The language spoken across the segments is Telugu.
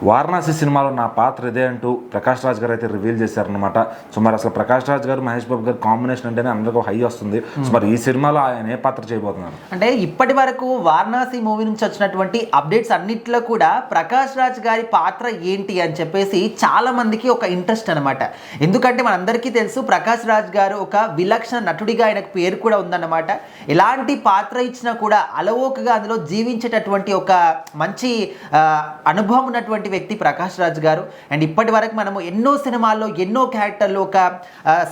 వారణాసి సినిమాలో నా పాత్ర ఇదే అంటూ ప్రకాష్ రాజ్ గారు అయితే రివీల్ చేశారనమాట. సో మరి అసలు ప్రకాష్ రాజ్ గారు మహేష్ బాబు గారు కాంబినేషన్ అంటేనే అందరికీ హై వస్తుంది. సో మరి ఈ సినిమాలో ఆయన ఏ పాత్ర చేయబోతున్నారు అంటే ఇప్పటి వరకు వారణాసి మూవీ నుంచి వచ్చినటువంటి అప్డేట్స్ అన్నిట్లో కూడా ప్రకాష్ రాజ్ గారి పాత్ర ఏంటి అని చెప్పేసి చాలా మందికి ఒక ఇంట్రెస్ట్ అనమాట. ఎందుకంటే మనందరికీ తెలుసు ప్రకాష్ రాజ్ గారు ఒక విలక్షణ నటుడిగా ఆయనకు పేరు కూడా ఉందన్నమాట. ఎలాంటి పాత్ర ఇచ్చినా కూడా అలవోకగా అందులో జీవించేటటువంటి ఒక మంచి అనుభవం ఉన్నటువంటి వ్యక్తి ప్రకాష్ రాజ్ గారు. అండ్ ఇప్పటి వరకు మనము ఎన్నో సినిమాల్లో ఎన్నో క్యారెక్టర్లు, ఒక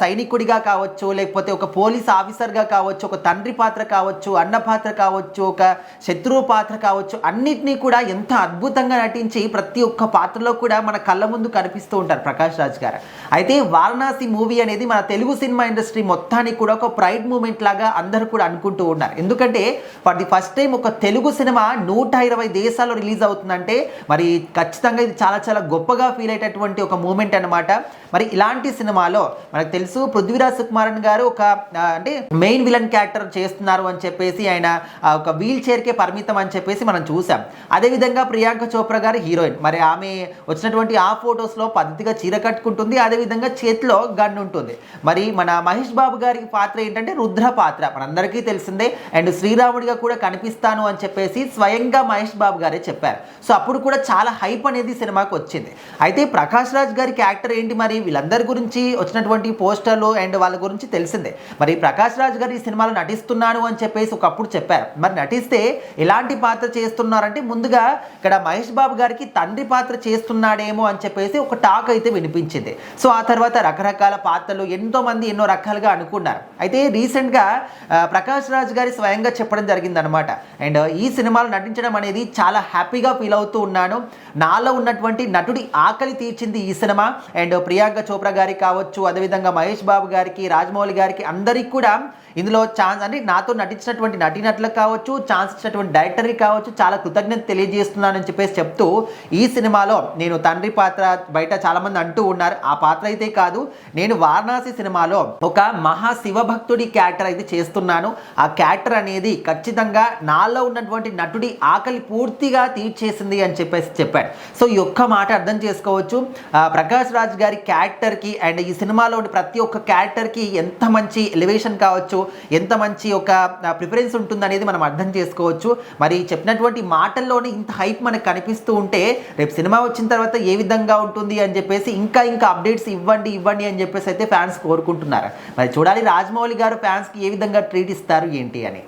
సైనికుడిగా కావచ్చు, లేకపోతే ఒక పోలీస్ ఆఫీసర్గా కావచ్చు, ఒక తండ్రి పాత్ర కావచ్చు, అన్న పాత్ర కావచ్చు, ఒక శత్రువు పాత్ర కావచ్చు, అన్నిటినీ కూడా ఎంత అద్భుతంగా నటించి ప్రతి ఒక్క పాత్రలో కూడా మన కళ్ళ ముందు కనిపిస్తూ ఉంటారు ప్రకాష్ రాజ్ గారు. అయితే వారణాసి మూవీ అనేది మన తెలుగు సినిమా ఇండస్ట్రీ మొత్తానికి కూడా ఒక ప్రైడ్ మూమెంట్ లాగా అందరూ కూడా అనుకుంటూ ఉన్నారు. ఎందుకంటే ఫర్ ది ఫస్ట్ టైం ఒక తెలుగు సినిమా 120 దేశాల్లో రిలీజ్ అవుతుందంటే మరి ఖచ్చితంగా ఇది చాలా చాలా గొప్పగా ఫీల్ అయ్యేటటువంటి ఒక మూమెంట్ అనమాట. మరి ఇలాంటి సినిమాలో మనకు తెలుసు పృథ్వీరాజ్ సుకుమారన్ గారు ఒక అంటే మెయిన్ విలన్ క్యారెక్టర్ చేస్తున్నారు అని చెప్పేసి, ఆయన ఒక వీల్ చైర్కే పరిమితం అని చెప్పేసి మనం చూసాం. అదేవిధంగా ప్రియాంక చోప్రా గారు హీరోయిన్, మరి ఆమె వచ్చినటువంటి ఆ ఫొటోస్లో పద్ధతిగా చీర కట్టుకుంటుంది, అదేవిధంగా చేతిలో గన్ ఉంటుంది. మరి మన మహేష్ బాబు గారికి పాత్ర ఏంటంటే రుద్ర పాత్ర మనందరికీ తెలిసిందే. అండ్ శ్రీరాముడిగా కూడా కనిపిస్తాను అని చెప్పేసి స్వయంగా మహేష్ బాబు గారే చెప్పారు. సో అప్పుడు కూడా చాలా హైప్ అనేది సినిమాకి వచ్చింది. అయితే ప్రకాష్ రాజ్ గారి క్యారెక్టర్ ఏంటి, మరి వీళ్ళందరి గురించి వచ్చినటువంటి పోస్టర్లు అండ్ వాళ్ళ గురించి తెలిసిందే. మరి ప్రకాష్ రాజ్ గారు ఈ సినిమాలో నటిస్తున్నాను అని చెప్పేసి ఒకప్పుడు చెప్పారు. మరి నటిస్తే ఎలాంటి పాత్ర చేస్తున్నారంటే ముందుగా ఇక్కడ మహేష్ బాబు గారికి తండ్రి పాత్ర చేస్తున్నాడేమో అని చెప్పేసి ఒక టాక్ అయితే వినిపించింది. సో ఆ తర్వాత రకరకాల పాత్రలు ఎంతోమంది ఎన్నో రకాలుగా అనుకున్నారు. అయితే రీసెంట్గా ప్రకాష్ రాజ్ గారి స్వయంగా చెప్పడం జరిగిందనమాట. అండ్ ఈ సినిమాలో నటించడం అనేది చాలా హ్యాపీగా ఫీల్ అవుతూ ఉన్నాను. నాలో ఉన్నటువంటి నటుడి ఆకలి తీర్చింది ఈ సినిమా. అండ్ ప్రియాంక చోప్రా గారికి కావచ్చు, అదేవిధంగా మహేష్ బాబు గారికి, రాజమౌళి గారికి అందరికి కూడా ఇందులో ఛాన్స్ అంటే నాతో నటించినటువంటి నటీనటులకు కావచ్చు, ఛాన్స్ ఇచ్చినటువంటి డైరెక్టర్కి కావచ్చు చాలా కృతజ్ఞత తెలియజేస్తున్నానని చెప్పేసి చెప్తూ ఈ సినిమాలో నేను తండ్రి పాత్ర బయట చాలామంది అంటూ ఉన్నారు, ఆ పాత్ర అయితే కాదు, నేను వారణాసి సినిమాలో ఒక మహా శివభక్తుడి క్యారెక్టర్ అయితే చేస్తున్నాను. ఆ క్యారెక్టర్ అనేది ఖచ్చితంగా నాలో ఉన్నటువంటి నటుడి ఆకలి పూర్తిగా తీర్చేసింది అని చెప్పేసి చెప్పాడు. సో ఈ ఒక్క మాట అర్థం చేసుకోవచ్చు ప్రకాష్ రాజ్ గారి క్యారెక్టర్కి అండ్ ఈ సినిమాలో ప్రతి ఒక్క క్యారెక్టర్కి ఎంత మంచి ఎలివేషన్ కావచ్చు, ఎంత మంచి ఒక ప్రిఫరెన్స్ ఉంటుందనేది మనం అర్థం చేసుకోవచ్చు. మరి చెప్పినటువంటి మాటల్లోనే ఇంత హైప్ మనకు కనిపిస్తూ ఉంటే రేపు సినిమా వచ్చిన తర్వాత ఏ విధంగా ఉంటుంది అని చెప్పేసి ఇంకా అప్డేట్స్ ఇవ్వండి అని చెప్పేసి అయితే ఫ్యాన్స్ కోరుకుంటున్నారు. మరి చూడాలి రాజమౌళి గారు ఫ్యాన్స్కి ఏ విధంగా ట్రీట్ ఇస్తారు ఏంటి అని.